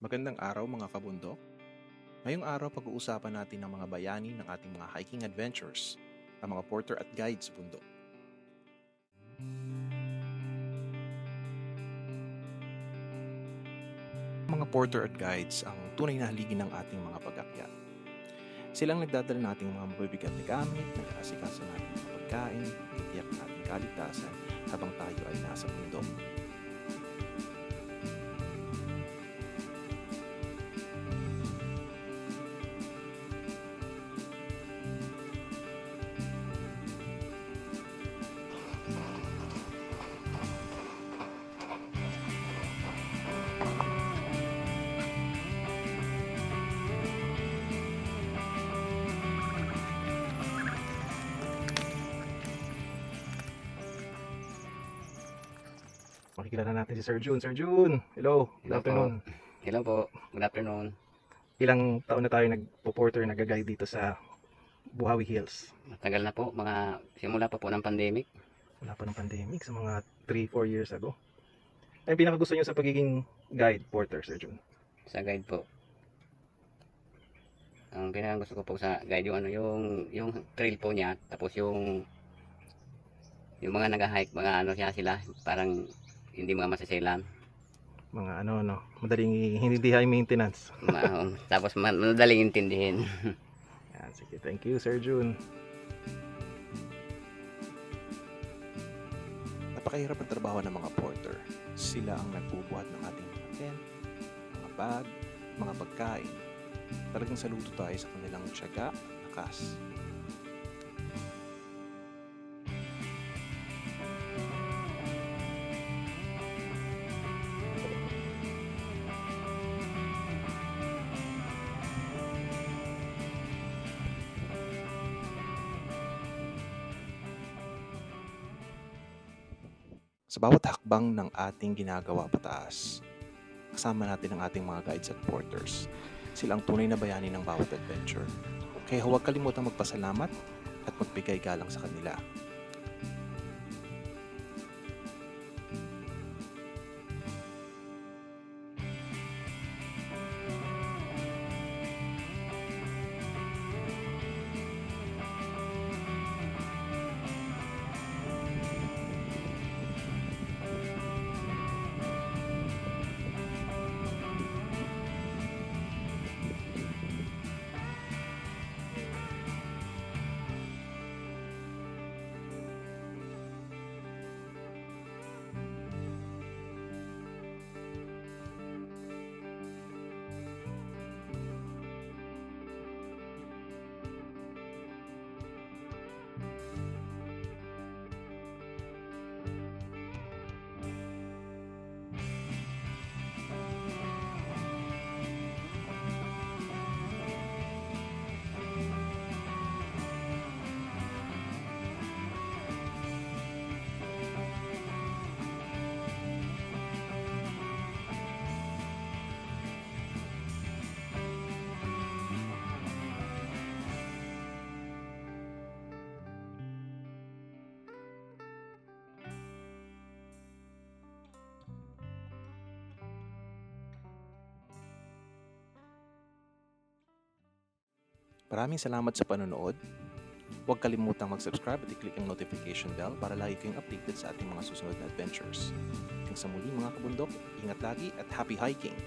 Magandang araw mga kabundok. Ngayong araw pag-uusapan natin ang mga bayani ng ating mga hiking adventures, ang mga porter at guide sa bundok. Mga porter at guides ang tunay na haligi ng ating mga pag-akyat. Silang nagdadala nating mga mabibigat na gamit, nag-aasikaso natin mga pagkain, titiyak natin kaligtasan habang tayo ay nasa bundok. Makikilala natin si Sir June. Sir June, hello. Good afternoon. Hello po. Good afternoon. Ilang taon na tayo nagpo-porter, nag-guide dito sa Buhawi Hills? Matagal na po. Simula pa po ng pandemic. Wala pa ng pandemic, sa mga 3-4 years ago. Ano yung pinakagusto nyo sa pagiging guide, porter, Sir June? Sa guide po. Ang pinakagusto ko po sa guide yung trail po niya. Tapos yung mga nag-hike, mga ano sila. Parang hindi mga masaselan. Mga madaling hindi high maintenance. Tapos madaling intindihin. Yan, sige, thank you, Sir June. Napakahirap ang trabaho ng mga porter. Sila ang nagbubuhat ng ating mga tent, mga bag, mga pagkain. Talagang saludo tayo sa kanilang tiyaga, lakas. Sa bawat hakbang ng ating ginagawa pataas, kasama natin ang ating mga guides at porters. Sila ang tunay na bayani ng bawat adventure. Kaya huwag kalimutang magpasalamat at magbigay galang sa kanila. Maraming salamat sa panonood. Huwag kalimutang mag-subscribe at i-click ang notification bell para lagi kayong updated sa ating mga susunod na adventures. Hanggang sa muli mga kabundok, ingat lagi at happy hiking!